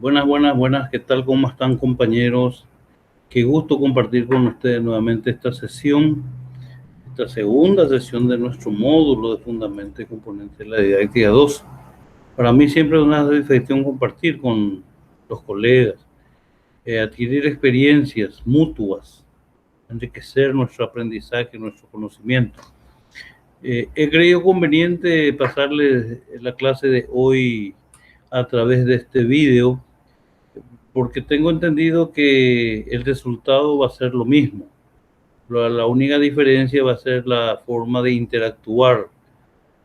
Buenas. ¿Qué tal? ¿Cómo están, compañeros? Qué gusto compartir con ustedes nuevamente esta sesión, esta segunda sesión de nuestro módulo de Fundamentos y Componentes de la Didáctica 2. Para mí siempre es una satisfacción compartir con los colegas, adquirir experiencias mutuas, enriquecer nuestro aprendizaje, nuestro conocimiento. He creído conveniente pasarles la clase de hoy a través de este video, porque tengo entendido que el resultado va a ser lo mismo. La única diferencia va a ser la forma de interactuar,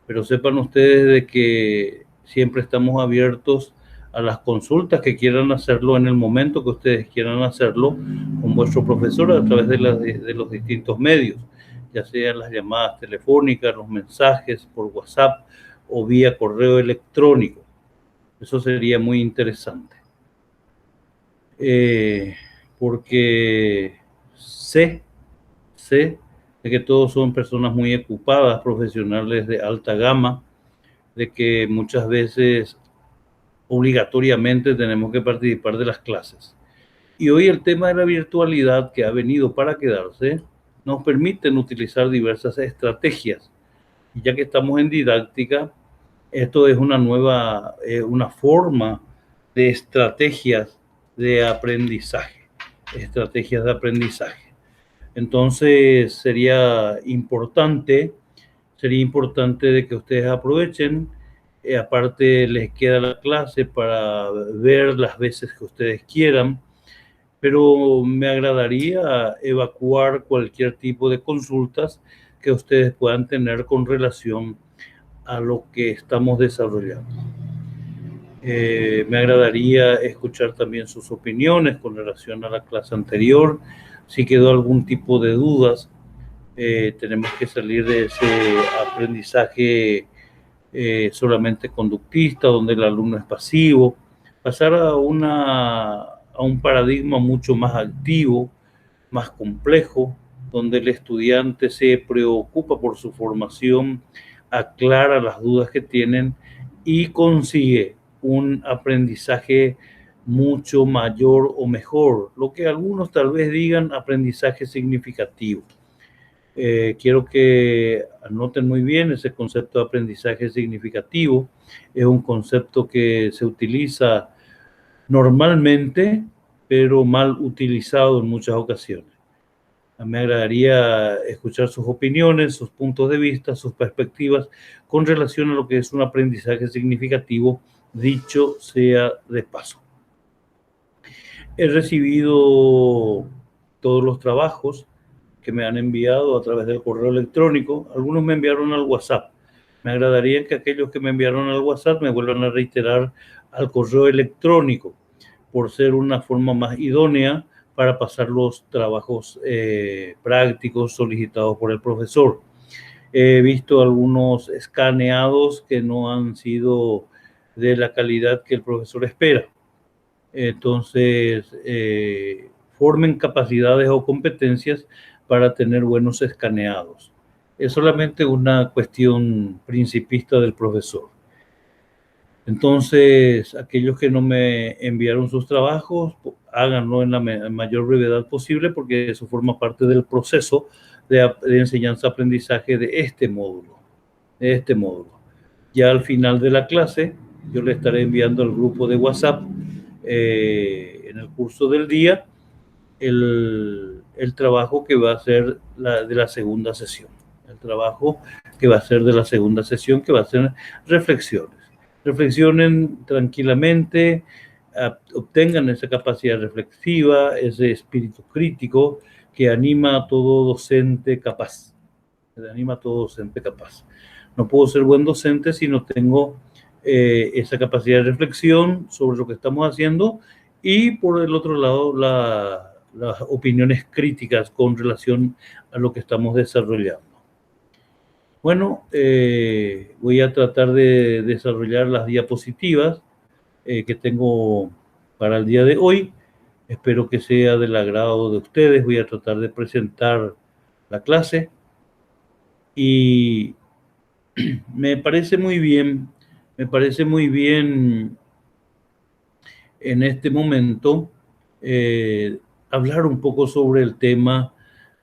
pero sepan ustedes de que siempre estamos abiertos a las consultas que quieran hacerlo en el momento que ustedes quieran hacerlo con vuestro profesor a través de los distintos medios, ya sean las llamadas telefónicas, los mensajes por WhatsApp o vía correo electrónico. Eso sería muy interesante. Porque sé de que todos son personas muy ocupadas, profesionales de alta gama, de que muchas veces obligatoriamente tenemos que participar de las clases. Y hoy el tema de la virtualidad, que ha venido para quedarse, nos permiten utilizar diversas estrategias. Y ya que estamos en didáctica, esto es una nueva, una forma de estrategias de aprendizaje. Entonces sería importante de que ustedes aprovechen. Aparte les queda la clase para ver las veces que ustedes quieran, pero me agradaría evacuar cualquier tipo de consultas que ustedes puedan tener con relación a lo que estamos desarrollando. Me agradaría escuchar también sus opiniones con relación a la clase anterior. Si quedó algún tipo de dudas, tenemos que salir de ese aprendizaje solamente conductista, donde el alumno es pasivo, pasar a un paradigma mucho más activo, más complejo, donde el estudiante se preocupa por su formación, aclara las dudas que tienen y consigue un aprendizaje mucho mayor o mejor, lo que algunos tal vez digan aprendizaje significativo. Quiero que anoten muy bien ese concepto de aprendizaje significativo. Es un concepto que se utiliza normalmente, pero mal utilizado en muchas ocasiones. Me agradaría escuchar sus opiniones, sus puntos de vista, sus perspectivas con relación a lo que es un aprendizaje significativo, dicho sea de paso. He recibido todos los trabajos que me han enviado a través del correo electrónico. Algunos me enviaron al WhatsApp. Me agradaría que aquellos que me enviaron al WhatsApp me vuelvan a reiterar al correo electrónico, por ser una forma más idónea para pasar los trabajos prácticos solicitados por el profesor. He visto algunos escaneados que no han sido de la calidad que el profesor espera. Entonces, formen capacidades o competencias para tener buenos escaneados. Es solamente una cuestión principista del profesor. Entonces, aquellos que no me enviaron sus trabajos, háganlo en la mayor brevedad posible, porque eso forma parte del proceso de enseñanza-aprendizaje de este módulo. Ya al final de la clase, yo le estaré enviando al grupo de WhatsApp en el curso del día el trabajo que va a ser de la segunda sesión. El trabajo que va a ser de la segunda sesión, que va a ser reflexiones. Reflexionen tranquilamente, obtengan esa capacidad reflexiva, ese espíritu crítico que anima a todo docente capaz. No puedo ser buen docente si no tengo esa capacidad de reflexión sobre lo que estamos haciendo, y por el otro lado las opiniones críticas con relación a lo que estamos desarrollando. Bueno, voy a tratar de desarrollar las diapositivas que tengo para el día de hoy. Espero que sea del agrado de ustedes. Voy a tratar de presentar la clase y me parece muy bien en este momento hablar un poco sobre el tema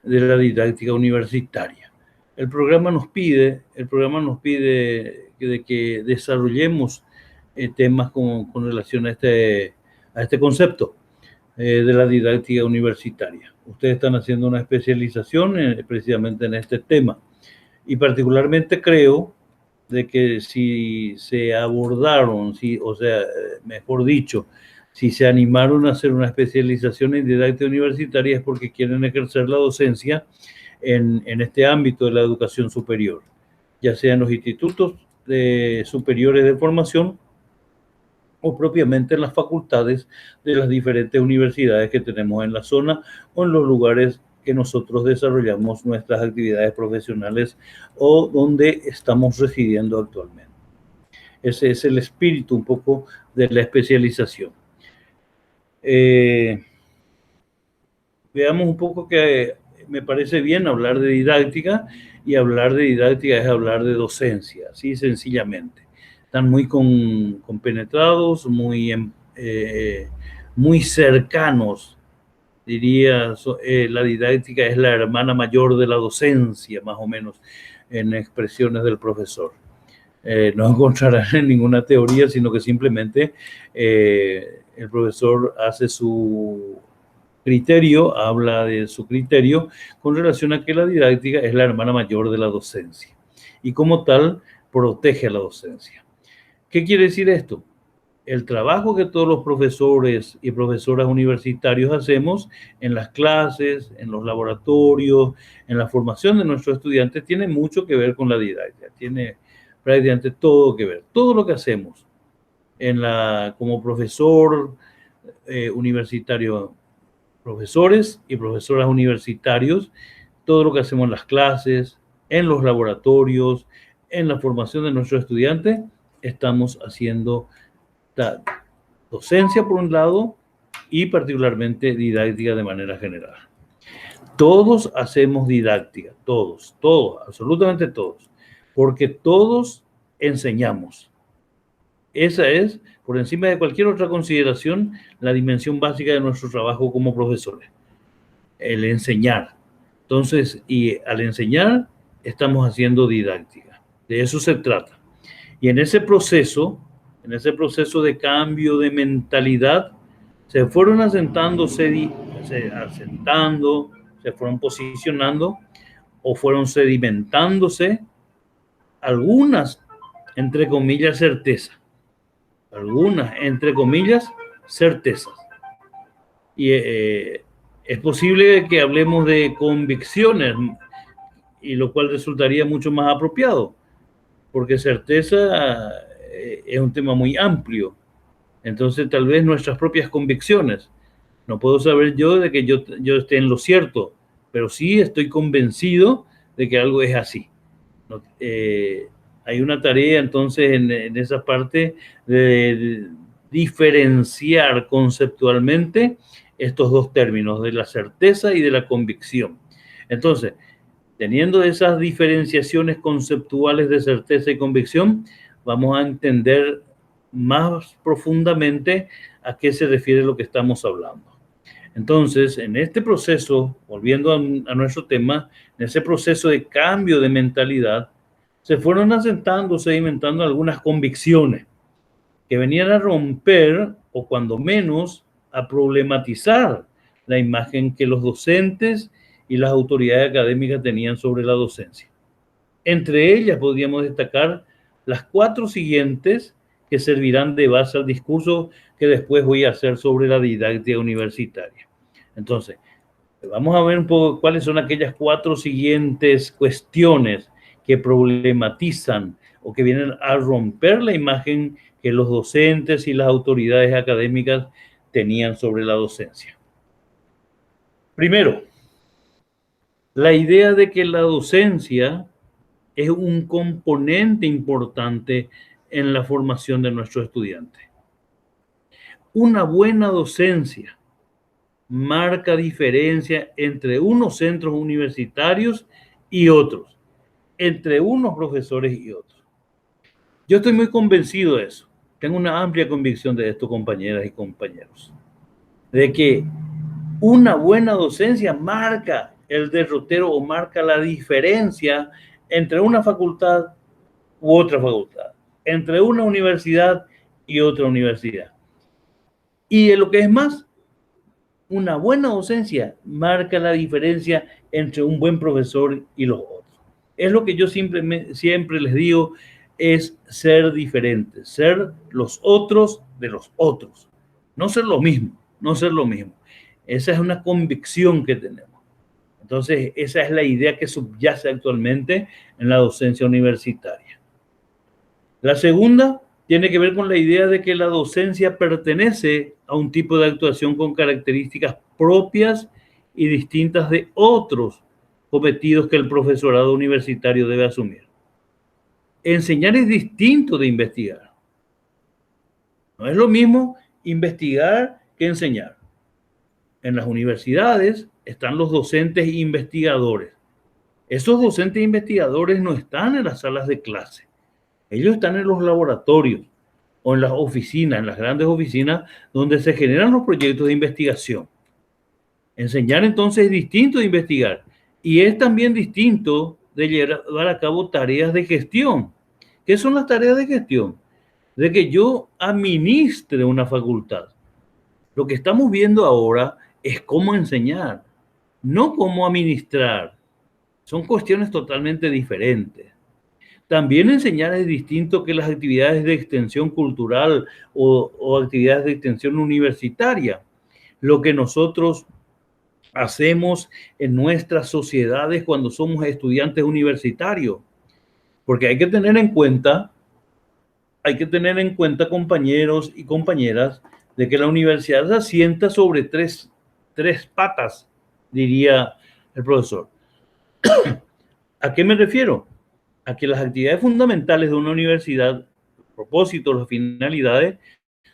de la didáctica universitaria. El programa nos pide de que desarrollemos temas con relación a este concepto de la didáctica universitaria. Ustedes están haciendo una especialización precisamente en este tema y particularmente creo de que si se abordaron, si, o sea, mejor dicho, si se animaron a hacer una especialización en didáctica universitaria es porque quieren ejercer la docencia en este ámbito de la educación superior, ya sea en los institutos superiores de formación o propiamente en las facultades de las diferentes universidades que tenemos en la zona o en los lugares que nosotros desarrollamos nuestras actividades profesionales o donde estamos residiendo actualmente. Ese es el espíritu un poco de la especialización. Veamos un poco que me parece bien hablar de didáctica, y hablar de didáctica es hablar de docencia, así sencillamente. Están muy compenetrados, muy cercanos, diría. La didáctica es la hermana mayor de la docencia, más o menos, en expresiones del profesor. No encontrarán en ninguna teoría, sino que simplemente el profesor hace su criterio, habla de su criterio con relación a que la didáctica es la hermana mayor de la docencia y como tal protege a la docencia. ¿Qué quiere decir esto? El trabajo que todos los profesores y profesoras universitarios hacemos en las clases, en los laboratorios, en la formación de nuestros estudiantes, tiene mucho que ver con la didáctica, tiene prácticamente todo que ver. Todo lo que hacemos como profesor universitario, profesores y profesoras universitarios, todo lo que hacemos en las clases, en los laboratorios, en la formación de nuestros estudiantes, estamos haciendo docencia por un lado y particularmente didáctica de manera general. Todos hacemos didáctica, todos, absolutamente todos, porque todos enseñamos. Esa es, por encima de cualquier otra consideración, la dimensión básica de nuestro trabajo como profesores, el enseñar. Entonces, y al enseñar, estamos haciendo didáctica. De eso se trata. Y en ese proceso de cambio de mentalidad, se fueron se fueron posicionando o fueron sedimentándose algunas, entre comillas, certezas. Y es posible que hablemos de convicciones, y lo cual resultaría mucho más apropiado, porque certeza es un tema muy amplio. Entonces, tal vez nuestras propias convicciones. No puedo saber yo de que yo esté en lo cierto, pero sí estoy convencido de que algo es así. Hay una tarea entonces en esa parte de diferenciar conceptualmente estos dos términos, de la certeza y de la convicción. Entonces, teniendo esas diferenciaciones conceptuales de certeza y convicción, vamos a entender más profundamente a qué se refiere lo que estamos hablando. Entonces, en este proceso, volviendo a nuestro tema, en ese proceso de cambio de mentalidad, se fueron asentando, sedimentando algunas convicciones que venían a romper, o cuando menos, a problematizar la imagen que los docentes y las autoridades académicas tenían sobre la docencia. Entre ellas podríamos destacar las 4 siguientes que servirán de base al discurso que después voy a hacer sobre la didáctica universitaria. Entonces, vamos a ver un poco cuáles son aquellas 4 siguientes cuestiones que problematizan o que vienen a romper la imagen que los docentes y las autoridades académicas tenían sobre la docencia. Primero, la idea de que la docencia es un componente importante en la formación de nuestros estudiantes. Una buena docencia marca diferencia entre unos centros universitarios y otros, entre unos profesores y otros. Yo estoy muy convencido de eso, tengo una amplia convicción de esto, compañeras y compañeros, de que una buena docencia marca el derrotero o marca la diferencia entre una facultad u otra facultad, entre una universidad y otra universidad. Y en lo que es más, una buena docencia marca la diferencia entre un buen profesor y los otros. Es lo que yo siempre les digo, es ser diferentes, ser los otros de los otros, no ser lo mismo, no ser lo mismo. Esa es una convicción que tenemos. Entonces, esa es la idea que subyace actualmente en la docencia universitaria. La segunda tiene que ver con la idea de que la docencia pertenece a un tipo de actuación con características propias y distintas de otros cometidos que el profesorado universitario debe asumir. Enseñar es distinto de investigar. No es lo mismo investigar que enseñar. En las universidades están los docentes e investigadores. Esos docentes e investigadores no están en las salas de clase. Ellos están en los laboratorios o en las oficinas, en las grandes oficinas donde se generan los proyectos de investigación. Enseñar entonces es distinto de investigar y es también distinto de llevar a cabo tareas de gestión. ¿Qué son las tareas de gestión? De que yo administre una facultad. Lo que estamos viendo ahora es cómo enseñar, no cómo administrar. Son cuestiones totalmente diferentes. También enseñar es distinto que las actividades de extensión cultural o actividades de extensión universitaria. Lo que nosotros hacemos en nuestras sociedades cuando somos estudiantes universitarios. Porque hay que tener en cuenta, compañeros y compañeras, de que la universidad se asienta sobre tres patas, diría el profesor. ¿A qué me refiero? A que las actividades fundamentales de una universidad, los propósitos, las finalidades,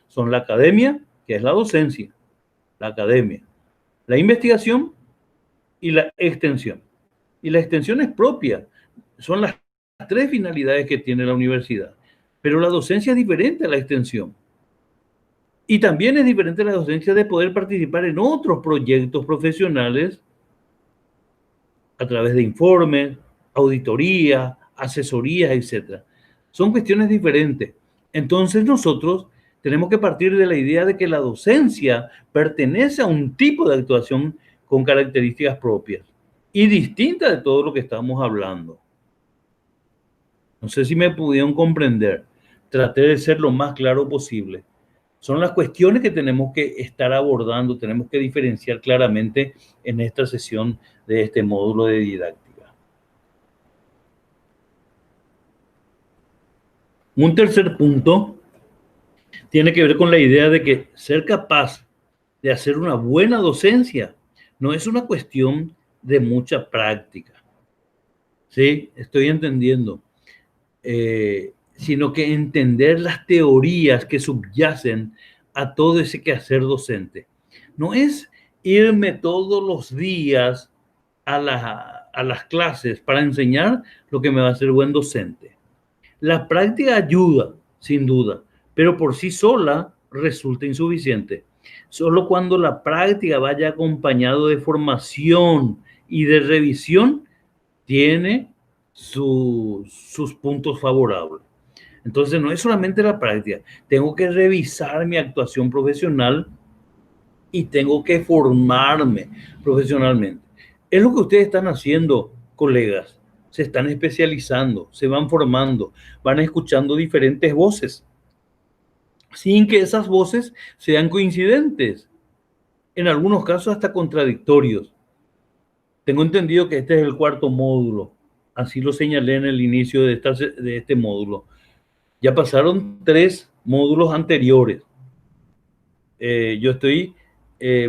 son la academia, que es la docencia, la academia, la investigación y la extensión. Y la extensión es propia, son las tres finalidades que tiene la universidad. Pero la docencia es diferente a la extensión. Y también es diferente la docencia de poder participar en otros proyectos profesionales a través de informes, auditoría, asesorías, etc. Son cuestiones diferentes. Entonces nosotros tenemos que partir de la idea de que la docencia pertenece a un tipo de actuación con características propias y distinta de todo lo que estamos hablando. No sé si me pudieron comprender. Traté de ser lo más claro posible. Son las cuestiones que tenemos que estar abordando, tenemos que diferenciar claramente en esta sesión de este módulo de didáctica. Un tercer punto tiene que ver con la idea de que ser capaz de hacer una buena docencia no es una cuestión de mucha práctica. ¿Sí? Estoy entendiendo. Sino que entender las teorías que subyacen a todo ese quehacer docente. No es irme todos los días a las clases para enseñar lo que me va a hacer buen docente. La práctica ayuda, sin duda, pero por sí sola resulta insuficiente. Solo cuando la práctica vaya acompañado de formación y de revisión, tiene sus puntos favorables. Entonces, no es solamente la práctica. Tengo que revisar mi actuación profesional y tengo que formarme profesionalmente. Es lo que ustedes están haciendo, colegas. Se están especializando, se van formando, van escuchando diferentes voces, sin que esas voces sean coincidentes. En algunos casos hasta contradictorios. Tengo entendido que este es el cuarto módulo. Así lo señalé en el inicio de este módulo. Ya pasaron 3 módulos anteriores. Yo estoy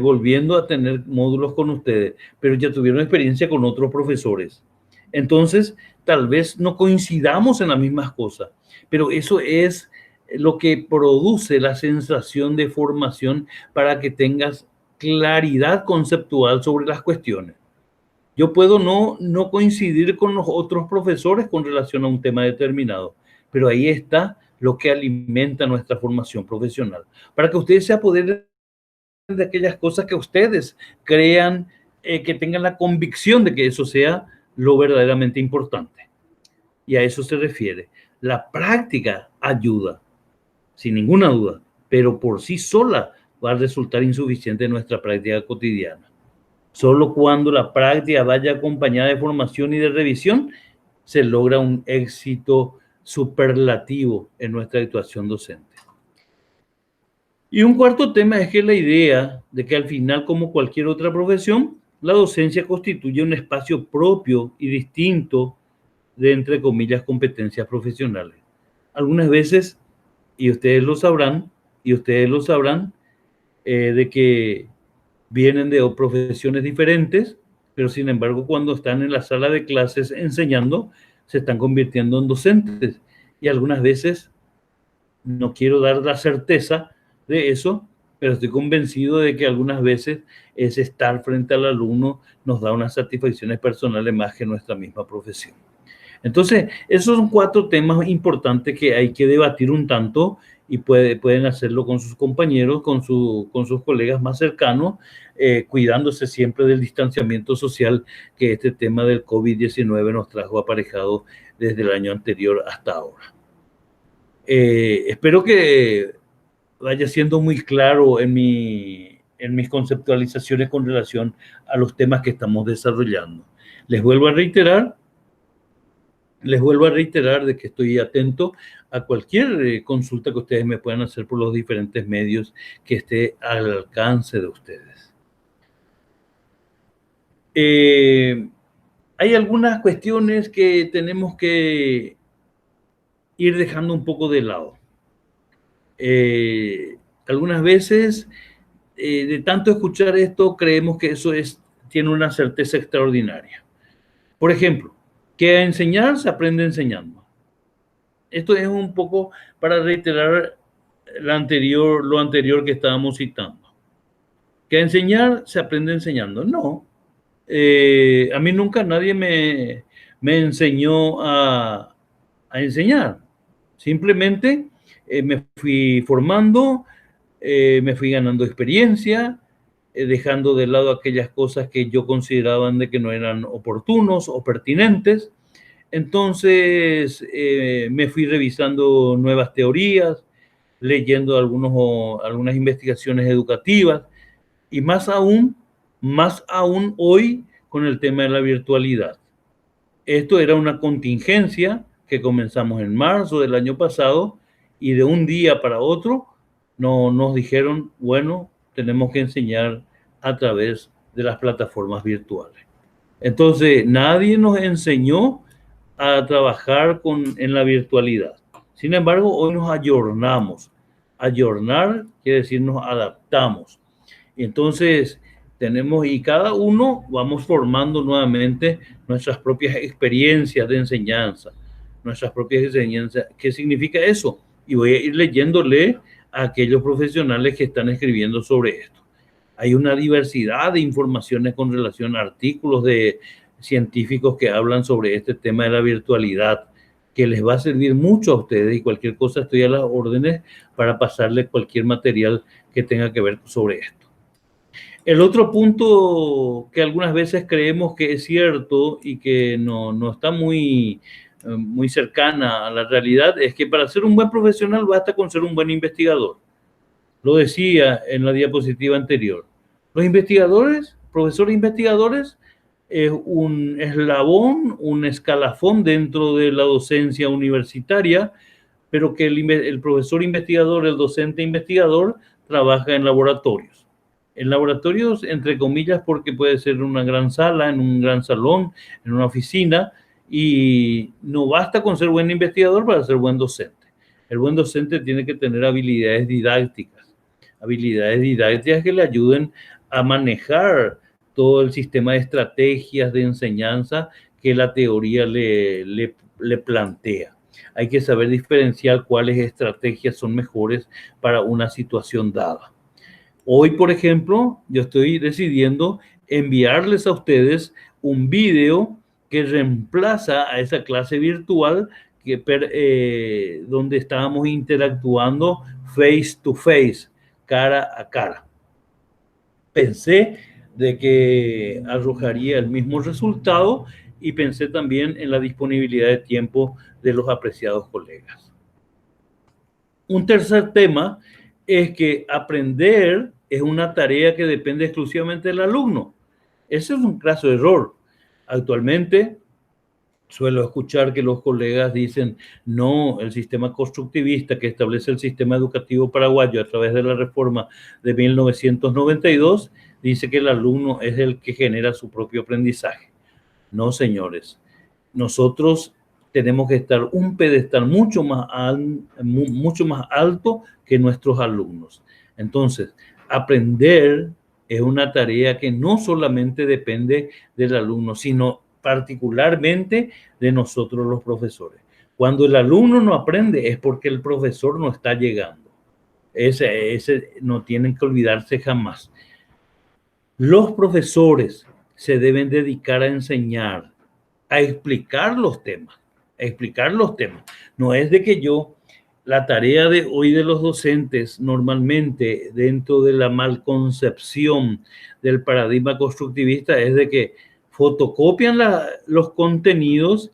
volviendo a tener módulos con ustedes, pero ya tuvieron experiencia con otros profesores. Entonces, tal vez no coincidamos en las mismas cosas, pero eso es lo que produce la sensación de formación para que tengas claridad conceptual sobre las cuestiones. Yo puedo no coincidir con los otros profesores con relación a un tema determinado, pero ahí está lo que alimenta nuestra formación profesional, para que ustedes se apoderen de aquellas cosas que ustedes crean, que tengan la convicción de que eso sea lo verdaderamente importante. Y a eso se refiere. La práctica ayuda, sin ninguna duda, pero por sí sola va a resultar insuficiente en nuestra práctica cotidiana. Solo cuando la práctica vaya acompañada de formación y de revisión, se logra un éxito superlativo en nuestra actuación docente. Y un cuarto tema es que la idea de que al final, como cualquier otra profesión, la docencia constituye un espacio propio y distinto de, entre comillas, competencias profesionales. Algunas veces, y ustedes lo sabrán, de que vienen de profesiones diferentes, pero sin embargo, cuando están en la sala de clases enseñando, se están convirtiendo en docentes. Y algunas veces, no quiero dar la certeza de eso, pero estoy convencido de que algunas veces ese estar frente al alumno nos da unas satisfacciones personales más que nuestra misma profesión. Entonces, esos son 4 temas importantes que hay que debatir un tanto y pueden hacerlo con sus compañeros, con sus colegas más cercanos, cuidándose siempre del distanciamiento social que este tema del COVID-19 nos trajo aparejado desde el año anterior hasta ahora. Espero que vaya siendo muy claro en mis conceptualizaciones con relación a los temas que estamos desarrollando. Les vuelvo a reiterar de que estoy atento a cualquier consulta que ustedes me puedan hacer por los diferentes medios que esté al alcance de ustedes. Hay algunas cuestiones que tenemos que ir dejando un poco de lado. Algunas veces, de tanto escuchar esto, creemos que eso tiene una certeza extraordinaria. Por ejemplo, que a enseñar se aprende enseñando. Esto es un poco para reiterar lo anterior que estábamos citando. Que a enseñar se aprende enseñando. No. A mí nunca nadie me enseñó a enseñar. Simplemente me fui formando, me fui ganando experiencia, dejando de lado aquellas cosas que yo consideraba de que no eran oportunos o pertinentes. Entonces, me fui revisando nuevas teorías, leyendo algunas investigaciones educativas y más aún hoy con el tema de la virtualidad. Esto era una contingencia que comenzamos en marzo del año pasado y de un día para otro nos dijeron, bueno, tenemos que enseñar a través de las plataformas virtuales. Entonces, nadie nos enseñó a trabajar en la virtualidad. Sin embargo, hoy nos ayornamos. Ayornar quiere decir nos adaptamos. Entonces, y cada uno vamos formando nuevamente nuestras propias experiencias de enseñanza, nuestras propias enseñanzas. ¿Qué significa eso? Y voy a ir leyéndole a aquellos profesionales que están escribiendo sobre esto. Hay una diversidad de informaciones con relación a artículos de científicos que hablan sobre este tema de la virtualidad, que les va a servir mucho a ustedes y cualquier cosa estoy a las órdenes para pasarles cualquier material que tenga que ver sobre esto. El otro punto que algunas veces creemos que es cierto y que no está muy cercana a la realidad es que para ser un buen profesional basta con ser un buen investigador. Lo decía en la diapositiva anterior. Los investigadores, profesores investigadores, es un eslabón, un escalafón dentro de la docencia universitaria, pero que el profesor investigador, el docente investigador, trabaja en laboratorios. En laboratorios, entre comillas, porque puede ser en una gran sala, en un gran salón, en una oficina, y no basta con ser buen investigador para ser buen docente. El buen docente tiene que tener habilidades didácticas que le ayuden a manejar todo el sistema de estrategias de enseñanza que la teoría le plantea. Hay que saber diferenciar cuáles estrategias son mejores para una situación dada. Hoy, por ejemplo, yo estoy decidiendo enviarles a ustedes un video que reemplaza a esa clase virtual donde estábamos interactuando face to face, cara a cara. Pensé de que arrojaría el mismo resultado y pensé también en la disponibilidad de tiempo de los apreciados colegas. Un tercer tema es que aprender es una tarea que depende exclusivamente del alumno. Ese es un craso error. Actualmente suelo escuchar que los colegas dicen, no, el sistema constructivista que establece el sistema educativo paraguayo a través de la reforma de 1992 dice que el alumno es el que genera su propio aprendizaje. No, señores. Nosotros tenemos que estar un pedestal mucho más alto que nuestros alumnos. Entonces, aprender es una tarea que no solamente depende del alumno, sino particularmente de nosotros los profesores. Cuando el alumno no aprende es porque el profesor no está llegando. Ese no tienen que olvidarse jamás. Los profesores se deben dedicar a enseñar, a explicar los temas, a explicar los temas. No es de que la tarea de hoy de los docentes normalmente dentro de la malconcepción del paradigma constructivista es de que fotocopian los contenidos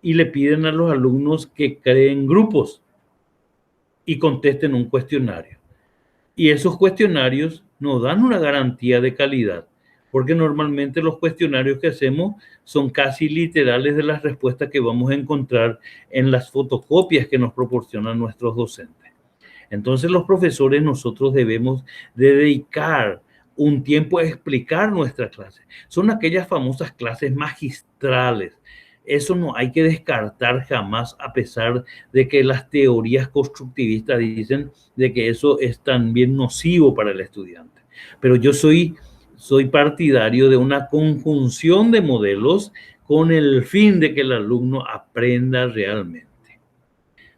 y le piden a los alumnos que creen grupos y contesten un cuestionario. Y esos cuestionarios nos dan una garantía de calidad, porque normalmente los cuestionarios que hacemos son casi literales de las respuestas que vamos a encontrar en las fotocopias que nos proporcionan nuestros docentes. Entonces los profesores nosotros debemos de dedicar un tiempo a explicar nuestra clase. Son aquellas famosas clases magistrales. Eso no hay que descartar jamás, a pesar de que las teorías constructivistas dicen de que eso es también nocivo para el estudiante. Pero yo soy partidario de una conjunción de modelos con el fin de que el alumno aprenda realmente.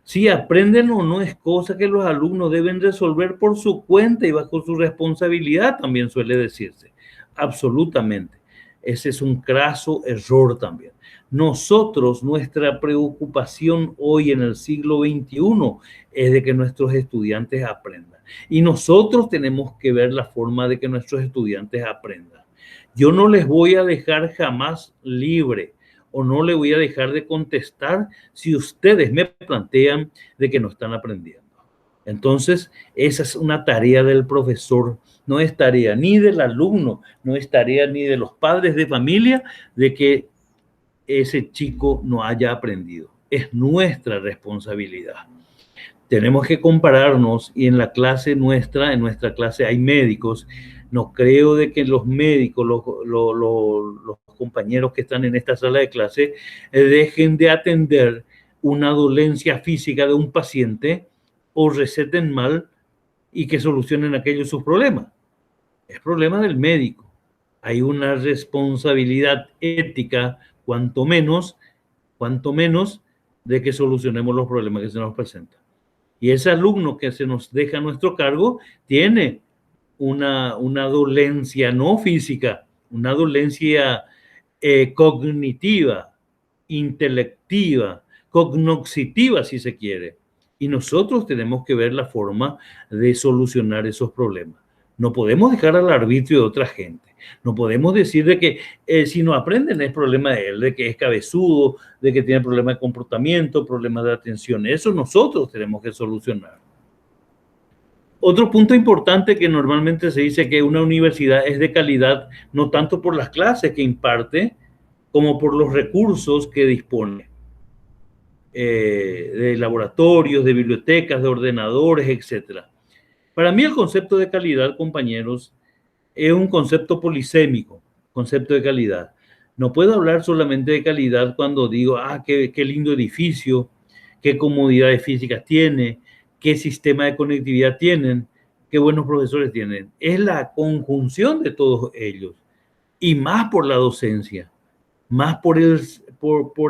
Si aprenden o no es cosa que los alumnos deben resolver por su cuenta y bajo su responsabilidad, también suele decirse. Absolutamente. Ese es un craso error también. Nosotros, nuestra preocupación hoy en el siglo XXI es de que nuestros estudiantes aprendan. Y nosotros tenemos que ver la forma de que nuestros estudiantes aprendan. Yo no les voy a dejar jamás libre o no le voy a dejar de contestar si ustedes me plantean de que no están aprendiendo. Entonces, esa es una tarea del profesor, no es tarea ni del alumno, no es tarea ni de los padres de familia de que ese chico no haya aprendido. Es nuestra responsabilidad. Tenemos que compararnos y en la clase nuestra, en nuestra clase hay médicos. No creo de que los médicos, los compañeros que están en esta sala de clase, dejen de atender una dolencia física de un paciente o receten mal y que solucionen aquellos sus problemas. Es problema del médico. Hay una responsabilidad ética, cuanto menos, de que solucionemos los problemas que se nos presentan. Y ese alumno que se nos deja a nuestro cargo tiene una dolencia no física, una dolencia cognitiva, intelectiva, cognoscitiva, si se quiere. Y nosotros tenemos que ver la forma de solucionar esos problemas. No podemos dejar al arbitrio de otra gente. No podemos decir de que si no aprenden es problema de él, de que es cabezudo, de que tiene problemas de comportamiento, problemas de atención. Eso nosotros tenemos que solucionar. Otro punto importante que normalmente se dice que una universidad es de calidad, no tanto por las clases que imparte, como por los recursos que dispone. De laboratorios, de bibliotecas, de ordenadores, etc. Para mí el concepto de calidad, compañeros, es un concepto polisémico, concepto de calidad. No puedo hablar solamente de calidad cuando digo, qué lindo edificio, qué comodidades físicas tiene, qué sistema de conectividad tienen, qué buenos profesores tienen. Es la conjunción de todos ellos y más por la docencia, más por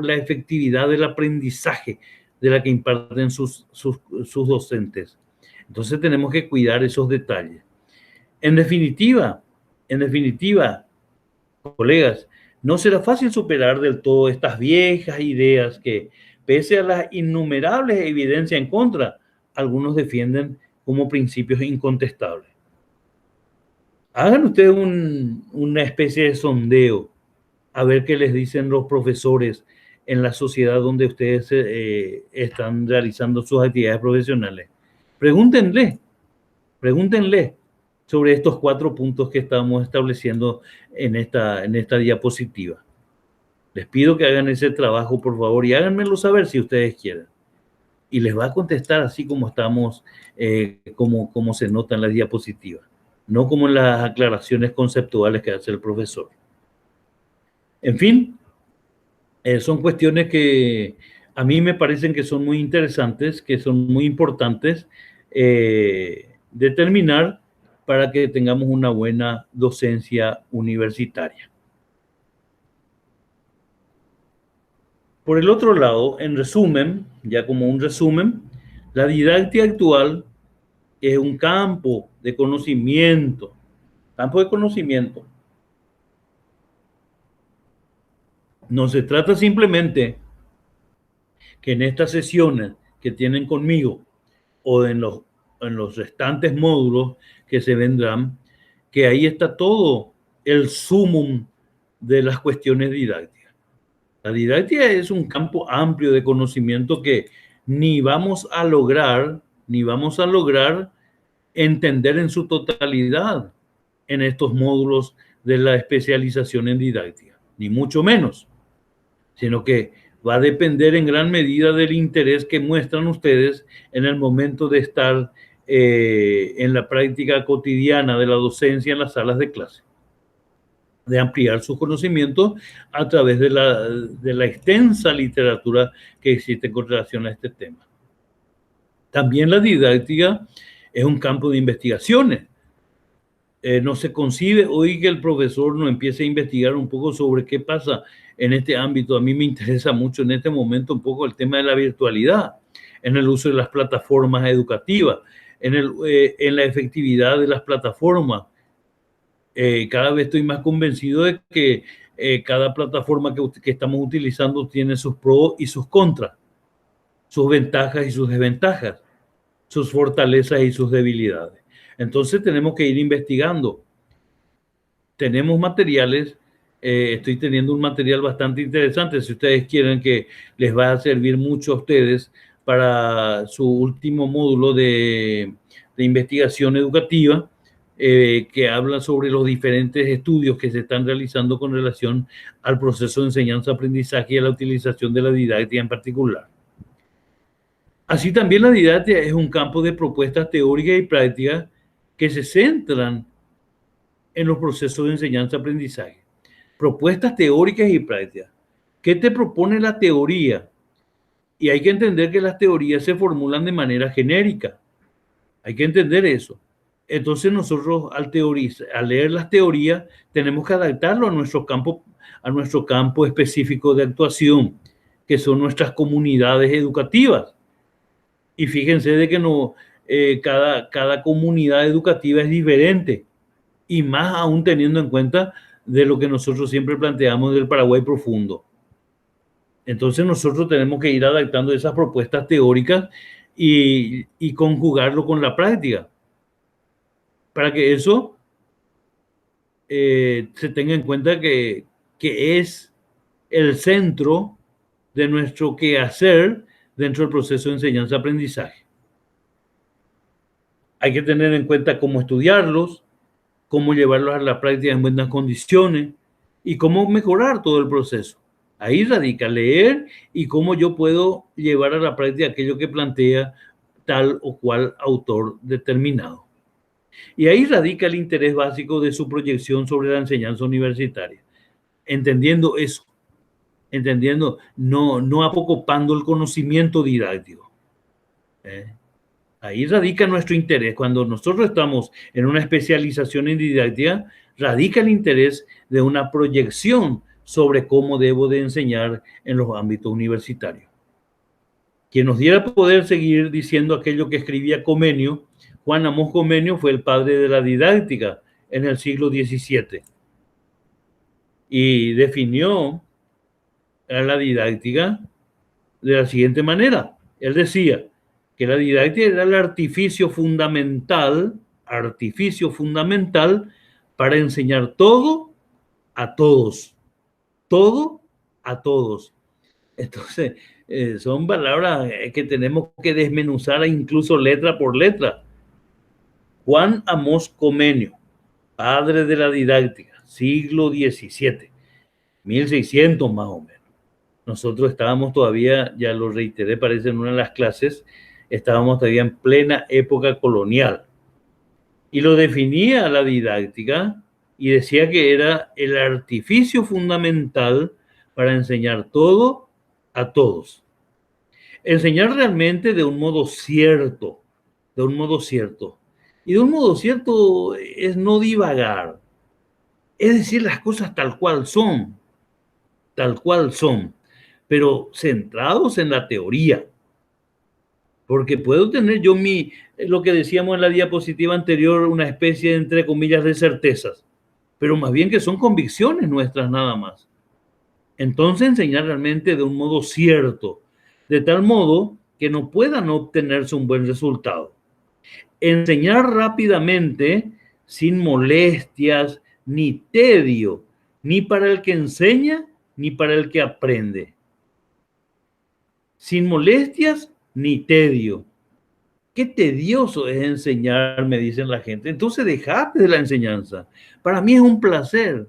la efectividad del aprendizaje de la que imparten sus docentes. Entonces tenemos que cuidar esos detalles. En definitiva, colegas, no será fácil superar del todo estas viejas ideas que pese a las innumerables evidencias en contra, algunos defienden como principios incontestables. Hagan ustedes una especie de sondeo a ver qué les dicen los profesores en la sociedad donde ustedes están realizando sus actividades profesionales. Pregúntenle sobre estos 4 puntos que estamos estableciendo en esta diapositiva. Les pido que hagan ese trabajo, por favor, y háganmelo saber si ustedes quieren. Y les va a contestar así como estamos, como se nota en la diapositiva, no como en las aclaraciones conceptuales que hace el profesor. En fin, son cuestiones que a mí me parecen que son muy interesantes, que son muy importantes determinar para que tengamos una buena docencia universitaria. Por el otro lado, en resumen, ya como un resumen, la didáctica actual es un campo de conocimiento, No se trata simplemente que en estas sesiones que tienen conmigo o en los restantes módulos que se vendrán, que ahí está todo el sumum de las cuestiones didácticas. La didáctica es un campo amplio de conocimiento que ni vamos a lograr entender en su totalidad en estos módulos de la especialización en didáctica, ni mucho menos, sino que va a depender en gran medida del interés que muestran ustedes en el momento de estar en la práctica cotidiana de la docencia en las salas de clase, de ampliar sus conocimientos a través de la extensa literatura que existe con relación a este tema. También la didáctica es un campo de investigaciones. No se concibe hoy que el profesor no empiece a investigar un poco sobre qué pasa en este ámbito. A mí me interesa mucho en este momento un poco el tema de la virtualidad, en el uso de las plataformas educativas, en la efectividad de las plataformas. Cada vez estoy más convencido de que cada plataforma que estamos utilizando tiene sus pros y sus contras, sus ventajas y sus desventajas, sus fortalezas y sus debilidades. Entonces tenemos que ir investigando. Tenemos materiales, estoy teniendo un material bastante interesante, si ustedes quieren, que les va a servir mucho a ustedes para su último módulo de investigación educativa, que habla sobre los diferentes estudios que se están realizando con relación al proceso de enseñanza-aprendizaje y a la utilización de la didáctica en particular. Así también la didáctica es un campo de propuestas teóricas y prácticas que se centran en los procesos de enseñanza-aprendizaje. Propuestas teóricas y prácticas. ¿Qué te propone la teoría? Y hay que entender que las teorías se formulan de manera genérica. Hay que entender eso. Entonces nosotros al leer las teorías tenemos que adaptarlo a nuestro campo específico de actuación, que son nuestras comunidades educativas. Y fíjense de que cada comunidad educativa es diferente, y más aún teniendo en cuenta de lo que nosotros siempre planteamos del Paraguay profundo. Entonces nosotros tenemos que ir adaptando esas propuestas teóricas y conjugarlo con la práctica, para que eso se tenga en cuenta que es el centro de nuestro quehacer dentro del proceso de enseñanza-aprendizaje. Hay que tener en cuenta cómo estudiarlos, cómo llevarlos a la práctica en buenas condiciones y cómo mejorar todo el proceso. Ahí radica leer y cómo yo puedo llevar a la práctica aquello que plantea tal o cual autor determinado. Y ahí radica el interés básico de su proyección sobre la enseñanza universitaria. Entendiendo eso, no apocopando el conocimiento didáctico. Ahí radica nuestro interés. Cuando nosotros estamos en una especialización en didáctica, radica el interés de una proyección sobre cómo debo de enseñar en los ámbitos universitarios. Quien nos diera poder seguir diciendo aquello que escribía Comenio, Juan Amós Comenio fue el padre de la didáctica en el siglo XVII y definió a la didáctica de la siguiente manera. Él decía que la didáctica era el artificio fundamental para enseñar todo a todos. Todo a todos. Entonces, son palabras que tenemos que desmenuzar incluso letra por letra. Juan Amós Comenio, padre de la didáctica, siglo XVII, 1600 más o menos. Nosotros estábamos todavía, ya lo reiteré, parece en una de las clases, estábamos todavía en plena época colonial. Y lo definía la didáctica y decía que era el artificio fundamental para enseñar todo a todos. Enseñar realmente de un modo cierto, de un modo cierto. Y de un modo cierto es no divagar, es decir las cosas tal cual son, pero centrados en la teoría. Porque puedo tener yo lo que decíamos en la diapositiva anterior, una especie de, entre comillas, de certezas, pero más bien que son convicciones nuestras nada más. Entonces enseñar realmente de un modo cierto, de tal modo que no puedan obtenerse un buen resultado. Enseñar rápidamente, sin molestias ni tedio, ni para el que enseña, ni para el que aprende. Sin molestias ni tedio. Qué tedioso es enseñar, me dicen la gente. Entonces dejate de la enseñanza. Para mí es un placer.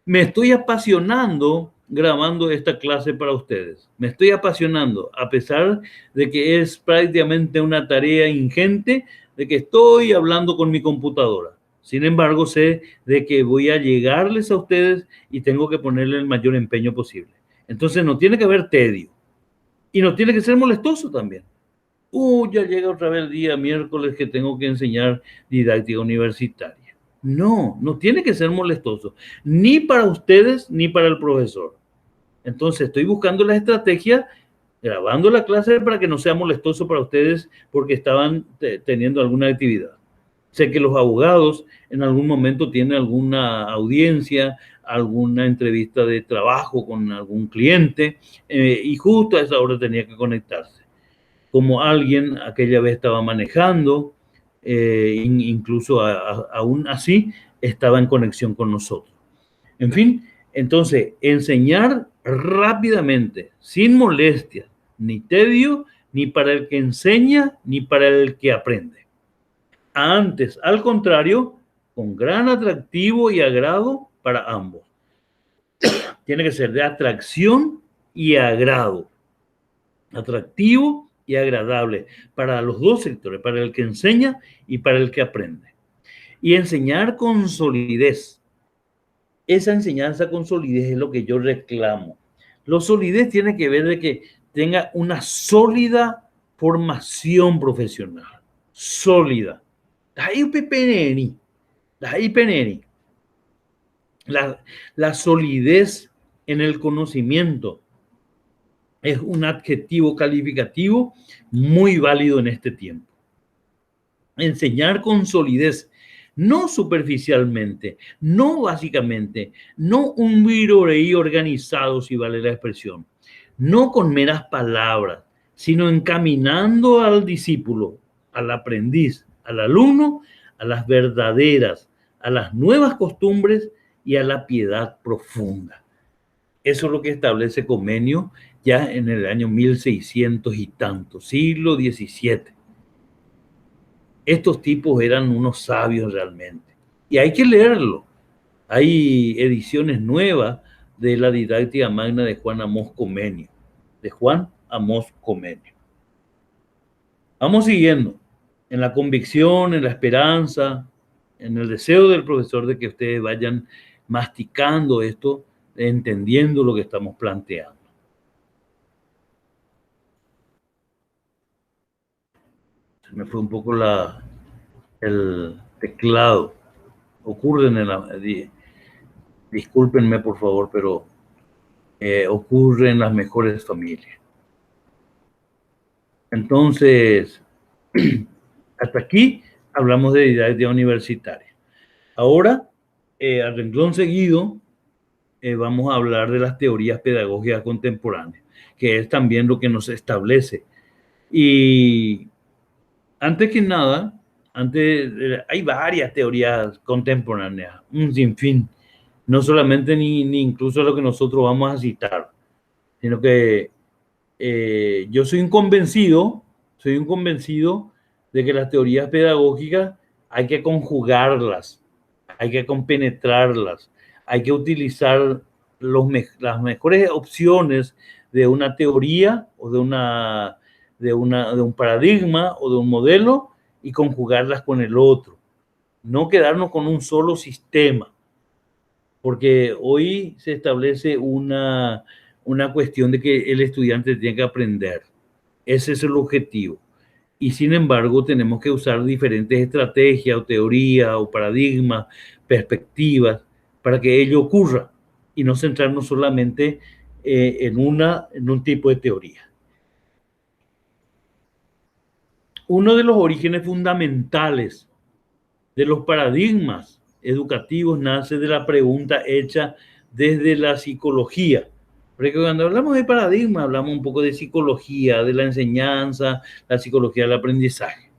Me estoy apasionando grabando esta clase para ustedes. Me estoy apasionando, a pesar de que es prácticamente una tarea ingente, de que estoy hablando con mi computadora. Sin embargo, sé de que voy a llegarles a ustedes y tengo que ponerle el mayor empeño posible. Entonces no tiene que haber tedio. Y no tiene que ser molestoso también. Ya llega otra vez el día miércoles que tengo que enseñar didáctica universitaria. No tiene que ser molestoso, ni para ustedes ni para el profesor. Entonces estoy buscando la estrategia, grabando la clase para que no sea molestoso para ustedes porque estaban teniendo alguna actividad. Sé que los abogados en algún momento tienen alguna audiencia, alguna entrevista de trabajo con algún cliente y justo a esa hora tenía que conectarse. Como alguien aquella vez estaba manejando, incluso aún así estaba en conexión con nosotros. En fin, entonces, enseñar rápidamente, sin molestia, ni tedio, ni para el que enseña, ni para el que aprende. Antes, al contrario, con gran atractivo y agrado para ambos. Tiene que ser de atracción y agrado. Atractivo y agradable para los dos sectores, para el que enseña y para el que aprende. Y enseñar con solidez. Esa enseñanza con solidez es lo que yo reclamo. La solidez tiene que ver de que tenga una sólida formación profesional. Sólida. La solidez en el conocimiento es un adjetivo calificativo muy válido en este tiempo. Enseñar con solidez, no superficialmente, no básicamente, no un viroreí organizado, si vale la expresión, no con meras palabras, sino encaminando al discípulo, al aprendiz, al alumno, a las verdaderas, a las nuevas costumbres y a la piedad profunda. Eso es lo que establece Comenio ya en el año 1600 y tanto, siglo XVII. Estos tipos eran unos sabios realmente. Y hay que leerlo. Hay ediciones nuevas de la didáctica magna de Juan Amós Comenio. Vamos siguiendo en la convicción, en la esperanza, en el deseo del profesor de que ustedes vayan masticando esto, entendiendo lo que estamos planteando. Se me fue un poco el teclado. Discúlpenme por favor, pero ocurre en las mejores familias. Entonces, hasta aquí hablamos de didáctica universitaria. Ahora, al renglón seguido, vamos a hablar de las teorías pedagógicas contemporáneas. que es también lo que nos establece. Y antes que nada, hay varias teorías contemporáneas, un sinfín, no solamente ni incluso lo que nosotros vamos a citar, sino que yo soy un convencido de que las teorías pedagógicas hay que conjugarlas, hay que compenetrarlas, hay que utilizar las mejores opciones de una teoría o de un paradigma o de un modelo y conjugarlas con el otro. No quedarnos con un solo sistema, porque hoy se establece una cuestión de que el estudiante tiene que aprender. Ese es el objetivo. Y sin embargo, tenemos que usar diferentes estrategias o teorías o paradigmas, perspectivas, para que ello ocurra y no centrarnos solamente en un tipo de teoría. Uno de los orígenes fundamentales de los paradigmas educativos nace de la pregunta hecha desde la psicología. Porque cuando hablamos de paradigma, hablamos un poco de psicología, de la enseñanza, la psicología del aprendizaje.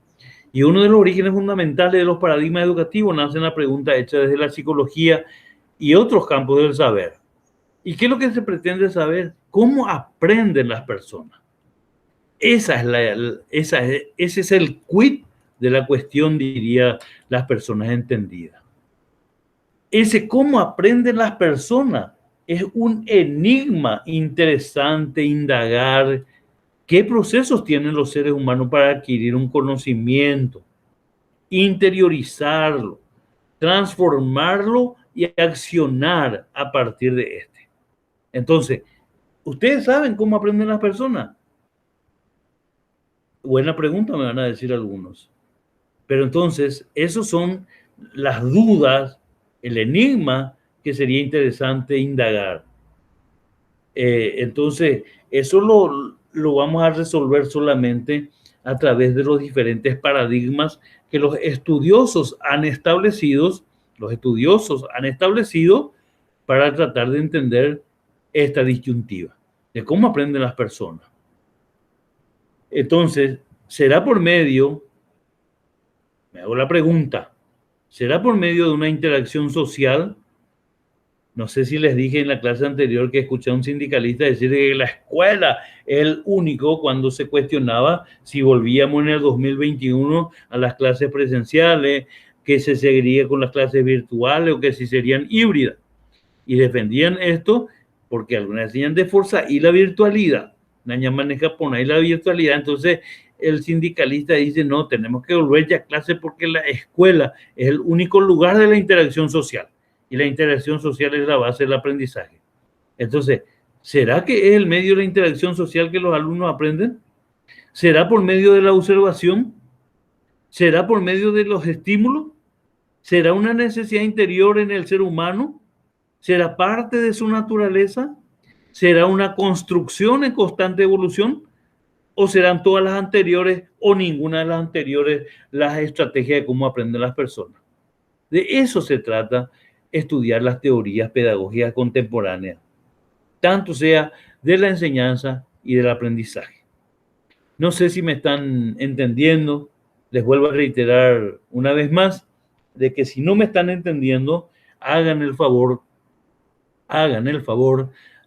Y uno de los orígenes fundamentales de los paradigmas educativos nace en la pregunta hecha desde la psicología y otros campos del saber. ¿Y qué es lo que se pretende saber? ¿Cómo aprenden las personas? Ese es el quid de la cuestión, diría las personas entendidas. Ese cómo aprenden las personas es un enigma interesante indagar qué procesos tienen los seres humanos para adquirir un conocimiento, interiorizarlo, transformarlo y accionar a partir de este. Entonces, ¿ustedes saben cómo aprenden las personas? Buena pregunta, me van a decir algunos. Pero entonces, esos son las dudas, el enigma que sería interesante indagar. Entonces, eso lo vamos a resolver solamente a través de los diferentes paradigmas que los estudiosos han establecido para tratar de entender esta disyuntiva de cómo aprenden las personas. Entonces, me hago la pregunta, ¿será por medio de una interacción social? No sé si les dije en la clase anterior que escuché a un sindicalista decir que la escuela es el único cuando se cuestionaba si volvíamos en el 2021 a las clases presenciales, que se seguiría con las clases virtuales o que si serían híbridas. Y defendían esto porque algunas decían de fuerza y la virtualidad. La llaman en Japón, y la virtualidad. Entonces el sindicalista dice, no, tenemos que volver ya a clase porque la escuela es el único lugar de la interacción social. Y la interacción social es la base del aprendizaje. Entonces, ¿será que es el medio de la interacción social que los alumnos aprenden? ¿Será por medio de la observación? ¿Será por medio de los estímulos? ¿Será una necesidad interior en el ser humano? ¿Será parte de su naturaleza? ¿Será una construcción en constante evolución? ¿O serán todas las anteriores o ninguna de las anteriores las estrategias de cómo aprenden las personas? De eso se trata estudiar las teorías pedagógicas contemporáneas, tanto sea de la enseñanza y del aprendizaje. No sé si me están entendiendo. Les vuelvo a reiterar una vez más de que si no me están entendiendo, hagan el favor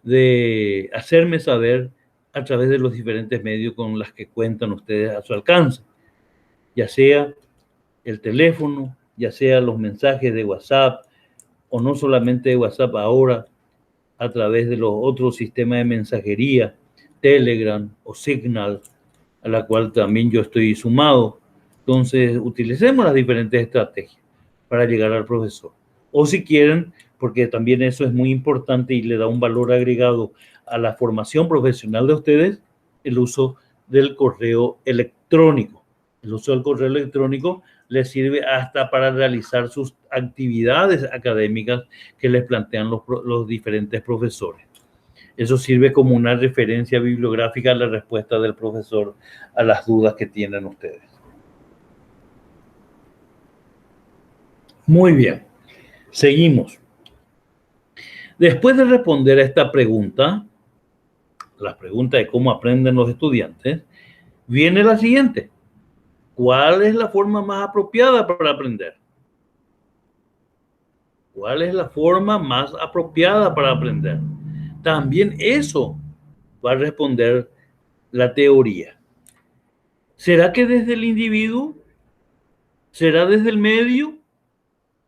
de hacerme saber a través de los diferentes medios con los que cuentan ustedes a su alcance, ya sea el teléfono, ya sea los mensajes de WhatsApp, o no solamente de WhatsApp ahora, a través de los otros sistemas de mensajería, Telegram o Signal, a la cual también yo estoy sumado. Entonces, utilicemos las diferentes estrategias para llegar al profesor. O si quieren, porque también eso es muy importante y le da un valor agregado a la formación profesional de ustedes, el uso del correo electrónico. El uso del correo electrónico les sirve hasta para realizar sus actividades académicas que les plantean los diferentes profesores. Eso sirve como una referencia bibliográfica a la respuesta del profesor a las dudas que tienen ustedes. Muy bien, seguimos. Después de responder a esta pregunta, las preguntas de cómo aprenden los estudiantes, viene la siguiente. ¿Cuál es la forma más apropiada para aprender? ¿Cuál es la forma más apropiada para aprender? También eso va a responder la teoría. ¿Será que desde el individuo? ¿Será desde el medio?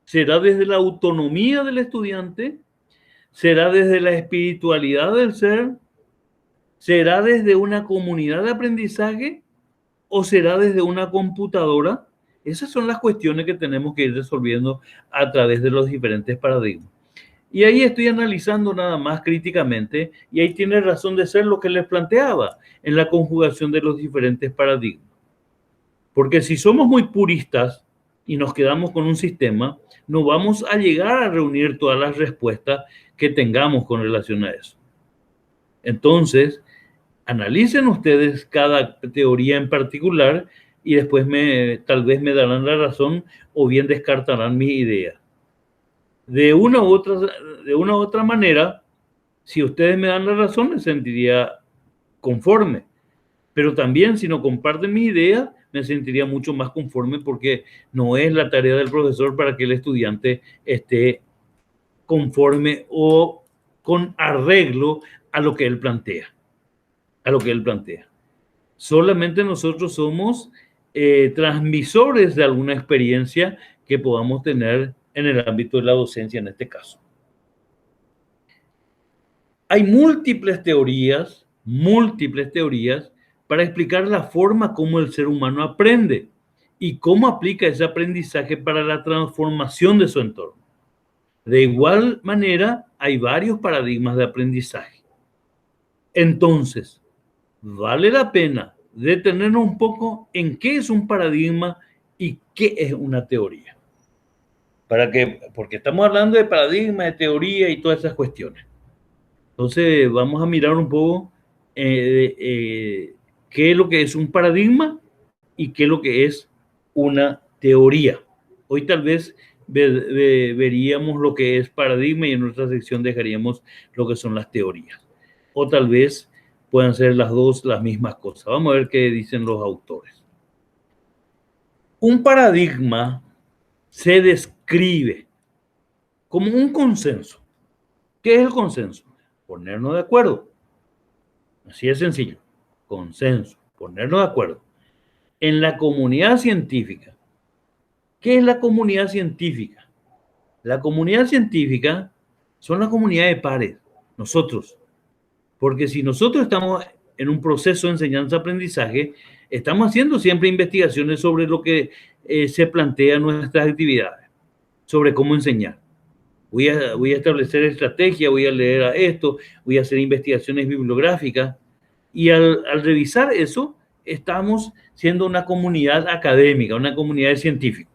¿Será desde la autonomía del estudiante? ¿Será desde la espiritualidad del ser? ¿Será desde una comunidad de aprendizaje? ¿O será desde una computadora? Esas son las cuestiones que tenemos que ir resolviendo a través de los diferentes paradigmas. Y ahí estoy analizando nada más críticamente, y ahí tiene razón de ser lo que les planteaba en la conjugación de los diferentes paradigmas. Porque si somos muy puristas y nos quedamos con un sistema, no vamos a llegar a reunir todas las respuestas que tengamos con relación a eso. Entonces, analicen ustedes cada teoría en particular y después tal vez me darán la razón o bien descartarán mi idea. De una u otra manera, si ustedes me dan la razón, me sentiría conforme. Pero también si no comparten mi idea, me sentiría mucho más conforme, porque no es la tarea del profesor para que el estudiante esté conforme o con arreglo a lo que él plantea. Solamente nosotros somos transmisores de alguna experiencia que podamos tener en el ámbito de la docencia en este caso. Hay múltiples teorías para explicar la forma como el ser humano aprende y cómo aplica ese aprendizaje para la transformación de su entorno. De igual manera, hay varios paradigmas de aprendizaje. Entonces, vale la pena detenernos un poco en qué es un paradigma y qué es una teoría. Porque estamos hablando de paradigma, de teoría y todas esas cuestiones. Entonces, vamos a mirar un poco qué es lo que es un paradigma y qué es lo que es una teoría. Hoy tal vez veríamos lo que es paradigma y en nuestra sección dejaríamos lo que son las teorías. O tal vez puedan ser las dos las mismas cosas. Vamos a ver qué dicen los autores. Un paradigma se describe como un consenso. ¿Qué es el consenso? Ponernos de acuerdo. Así es sencillo. Consenso, ponernos de acuerdo. En la comunidad científica. ¿Qué es la comunidad científica? La comunidad científica son la comunidad de pares, nosotros. Porque si nosotros estamos en un proceso de enseñanza-aprendizaje, estamos haciendo siempre investigaciones sobre lo que se plantea en nuestras actividades, sobre cómo enseñar. Voy a establecer estrategia, voy a leer a esto, voy a hacer investigaciones bibliográficas. Y al revisar eso, estamos siendo una comunidad académica, una comunidad de científicos.